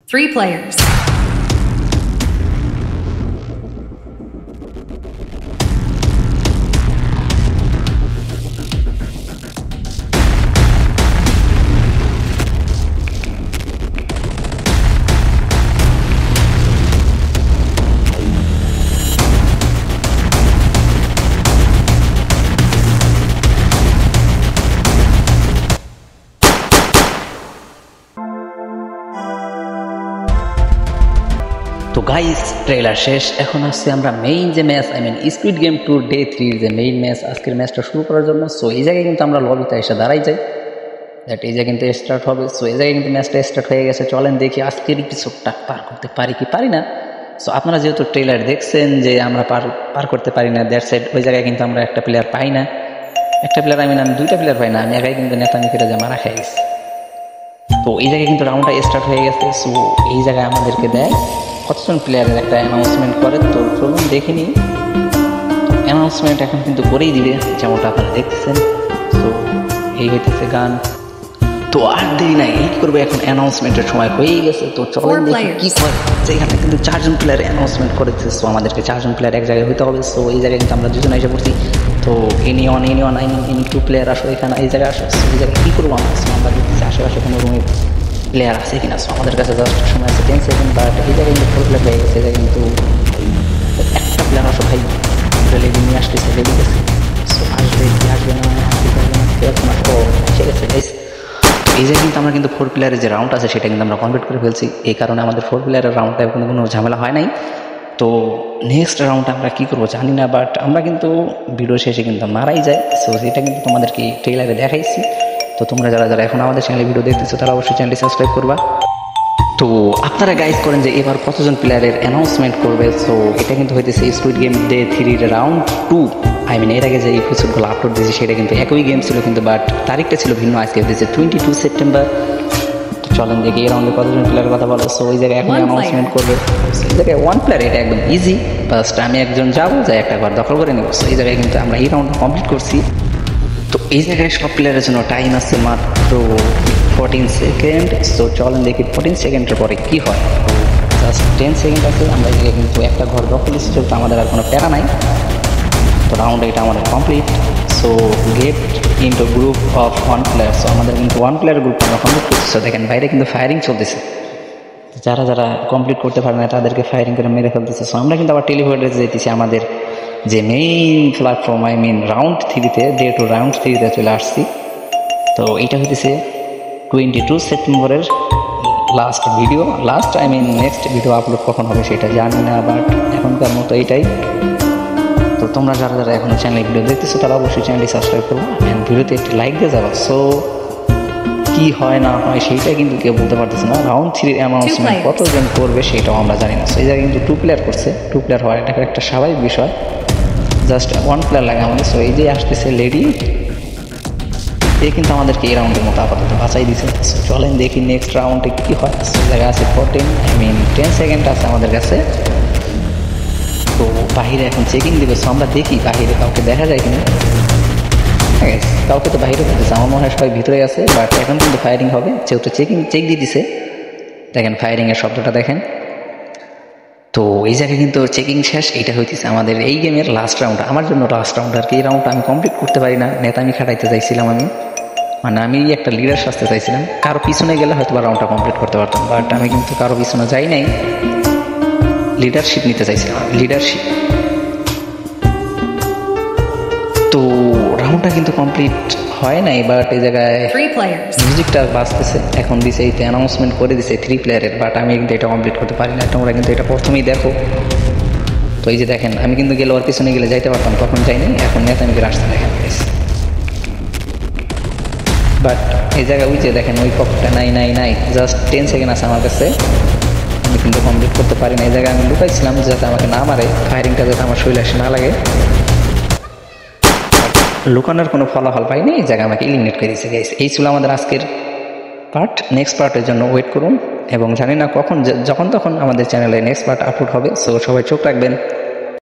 3 players. তো guys trailer শেষ। এখন আসছে আমরা মেইন যে ম্যাচ স্কুইড গেম 2 ডে 3 যে মেইন ম্যাচ আজকের ম্যাচটা শুরু করার জন্য। সো এই জায়গায় কিন্তু আমরা লবিতে এসে দাঁড়াই যাই, দ্যাট এই জায়গায় কিন্তু স্টার্ট হবে। সো এই জায়গায় কিন্তু ম্যাচটা স্টার্ট হয়ে গেছে। চলেন দেখি আজকের এপিসোডটা পার করতে পারি কি পারি না। সো আপনারা যেহেতু ট্রেলার দেখছেন যে আমরা পার করতে পারি না, দ্যাট সাইড ওই জায়গায় কিন্তু আমরা একটা প্লেয়ার পাই না, একটা প্লেয়ার আমি দুইটা প্লেয়ার পাই না, আমি একাই কিন্তু নেতামি করে যে মারা খেয়ে গেছি। তো এই জায়গায় কিন্তু রাউন্ডটা স্টার্ট হয়ে গেছে। সো এই জায়গায় আমাদেরকে দেয় কতজন প্লেয়ারের একটা অ্যানাউন্সমেন্ট করে। তো চলুন দেখিনি, অ্যানাউন্সমেন্ট এখন কিন্তু করেই দিবে যেমনটা আপনারা দেখতেছেন। তো এই হইতেছে গান। তো আর দেরি নাই, এই করবো এখন অ্যানাউন্সমেন্টের সময় হয়েই গেছে। তো চলেন দেখি কি করে। এখানে কিন্তু 4 জন প্লেয়ার অ্যানাউন্সমেন্ট করেছে। সো আমাদেরকে 4 জন প্লেয়ার এক জায়গায় হইতে হবে। সো এই জায়গায় কিন্তু আমরা দুজন এসে পড়ছি। তো এনি ওয়ান এনি 2 প্লেয়ার আসো এখানে, এই জায়গায় আসো। সো এই জায়গায় কী করবো আমরা? আমরা দেখতেছি আশেপাশে কোনো রুমে প্লেয়ার আছে কিনা। সো আমাদের কাছে জাস্ট সময় আছে 10 সেকেন্ড, বাট এই জায়গায় কিন্তু 4 প্লেয়ার হয়ে গেছে। এই জায়গায় কিন্তু একটা প্লেয়ার আসো ভাই, রেডি নিয়ে আসতেছে, রেডি গেছে। সো আসবে কি আসবে না, আসতে পারবে না, ও এসে গেছে গাইস। এই জায়গায় কিন্তু আমরা কিন্তু 4 প্লেয়ারের যে রাউন্ড আছে সেটা কিন্তু আমরা কমপ্লিট করে ফেলছি। এই কারণে আমাদের 4 প্লেয়ারের রাউন্ডটা কিন্তু কোনো ঝামেলা হয় নাই। তো নেক্সট রাউন্ডে আমরা কী করবো জানি না, বাট আমরা কিন্তু ভিডিও শেষে কিন্তু মারাই যায়। সো সেটা কিন্তু তোমাদেরকে ট্রেলারে দেখাইছি। তো তোমরা যারা যারা এখন আমাদের চ্যানেলে ভিডিও দেখতেছো তারা অবশ্যই চ্যানেলটি সাবস্ক্রাইব করবা। তো আপনারা গাইড করেন যে এবার কতজন প্লেয়ারের অ্যানাউন্সমেন্ট করবে। সো এটা কিন্তু হইতেছে স্কুইড গেম ডে 3 রাউন্ড 2। এর আগে যে এপিসোডগুলো আপলোড দিয়েছি সেটা কিন্তু একই গেম ছিল, কিন্তু বাট তারিখটা ছিল ভিন্ন। আজকে হইতেছে 22 সেপ্টেম্বর। তো চলেন দেখি এই রাউন্ডে কতজন প্লেয়ারের কথা বলো। সো ওই জায়গায় এখন অ্যানাউন্সমেন্ট করবে। এই জায়গায় 1 প্লেয়ার, এটা একদম ইজি। ফার্স্ট আমি একজন যাবো, যাই একটা ঘর দখল করে নেব। সো এই জায়গায় কিন্তু আমরা এই রাউন্ড কমপ্লিট করছি। তো এই জায়গায় সব প্লেয়ারের জন্য টাইম আছে মাত্র 14 সেকেন্ড। সো চলেন দেখি 14 সেকেন্ডের পরে কী হয়। জাস্ট 10 সেকেন্ড আছে, আমরা এদিকে কিন্তু একটা ঘর দখল দিচ্ছি, যেহেতু আমাদের আর কোনো প্যারা নাই। তো রাউন্ড এটা আমাদের complete. So get into group of 1 player. So আমাদের কিন্তু 1 প্লেয়ার গ্রুপ আমরা কমপ্লিট করছি। সো দেখেন বাইরে কিন্তু ফায়ারিং চলতেছে, যারা যারা কমপ্লিট করতে পারে না তাদেরকে ফায়ারিং করে মেরে ফেলতেছে। সো আমরা কিন্তু আবার টেলিপোর্টে যেতেছি আমাদের যে মেইন প্ল্যাটফর্ম, রাউন্ড 3-তে, ডে 2 রাউন্ড 3-তে চলে আসছি। তো এইটা হইতেছে 22 সেপ্টেম্বরের last video. Next video upload কখন হবে সেটা জানি না, বাট এখনকার মতো এইটাই। তো তোমরা যারা যারা এখনো চ্যানেলে ভিডিও দেখতেছো তারা অবশ্যই চ্যানেলটি সাবস্ক্রাইব করবো, অ্যান্ড ভিডিওতে একটি লাইক দিয়ে যাবো। সো কি হয় না হয় সেইটা কিন্তু কেউ বলতে পারতেছে না। রাউন্ড 3 অ্যানাউন্সমেন্ট কতজন করবে সেটাও আমরা জানি না। সো এই জায়গায় কিন্তু 2 প্লেয়ার করছে। 2 প্লেয়ার হওয়ার এটা একটা স্বাভাবিক বিষয়, জাস্ট 1 প্লেয়ার লাগে আমাদের। সো এই যে আসতেছে লেডি, এই কিন্তু আমাদেরকে এই রাউন্ডের মতো আপাতত বাঁচাই দিছে। সো চলেন দেখি নেক্সট রাউন্ডে কী হয়। সো জায়গায় আছে 10 সেকেন্ড আছে আমাদের কাছে। তো বাহিরে এখন চেকিং দেবে। সো আমরা দেখি বাহিরে কাউকে দেখা যায় কিনা। কাউকে তো বাইরে করতেছে, আমার মনে হয় সবাই ভিতরে আছে, বাট এখন কিন্তু ফায়ারিং হবে যেহেতু চেক দিয়ে দিছে। দেখেন ফায়ারিংয়ের শব্দটা দেখেন। তো এই জায়গায় কিন্তু চেকিং শেষ। এইটা হইতেছে আমাদের এই গেমের লাস্ট রাউন্ড, আমার জন্য লাস্ট রাউন্ড আর কি। এই রাউন্ডটা আমি কমপ্লিট করতে পারি না, নেতামি খাটাইতে চাইছিলাম আমি একটা লিডার সাজতে চাইছিলাম। কারো পিছনে গেলে হয়তো বা রাউন্ডটা কমপ্লিট করতে পারতাম, বাট আমি কিন্তু কারো পিছনে যাই নাই, লিডারশিপ নিতে চাইছিলাম, লিডারশিপ। তো রাউন্ডটা কিন্তু কমপ্লিট হয় নাই, বাট এই জায়গায় মিউজিকটা বাজতেছে এখন দিছে। এইতে অ্যানাউন্সমেন্ট করে দিছে 3 প্লেয়ারের, বাট আমি কিন্তু এটা কমপ্লিট করতে পারি না। তোমরা কিন্তু এটা প্রথমেই দেখো। তো এই যে দেখেন আমি কিন্তু গেলে ওর পিছনে গেলে যাইতে পারতাম, তখন যাই নাই। এখন নেতামি করে আসতে দেখেন, বাট এই জায়গায় ওই যে দেখেন ওই পক্ষটা নাই জাস্ট 10 সেকেন্ড আছে আমার কাছে, আমি কিন্তু কমপ্লিট করতে পারি না। এই জায়গায় আমি লুকাইছিলাম যাতে আমাকে না মারে, ফায়ারিংটা যাতে আমার শরীরে এসে না লাগে। লুকানোর কোনো ফলাফল পাইনি, এই জায়গায় আমাকে এলিমিনেট করে দিয়েছে গাইস। এই ছিল আমাদের আজকের পার্ট। নেক্সট পার্টের জন্য ওয়েট করুন, এবং জানি না কখন, যখন তখন আমাদের চ্যানেলে নেক্সট পার্ট আপলোড হবে। সো সবাই চোখ রাখবেন।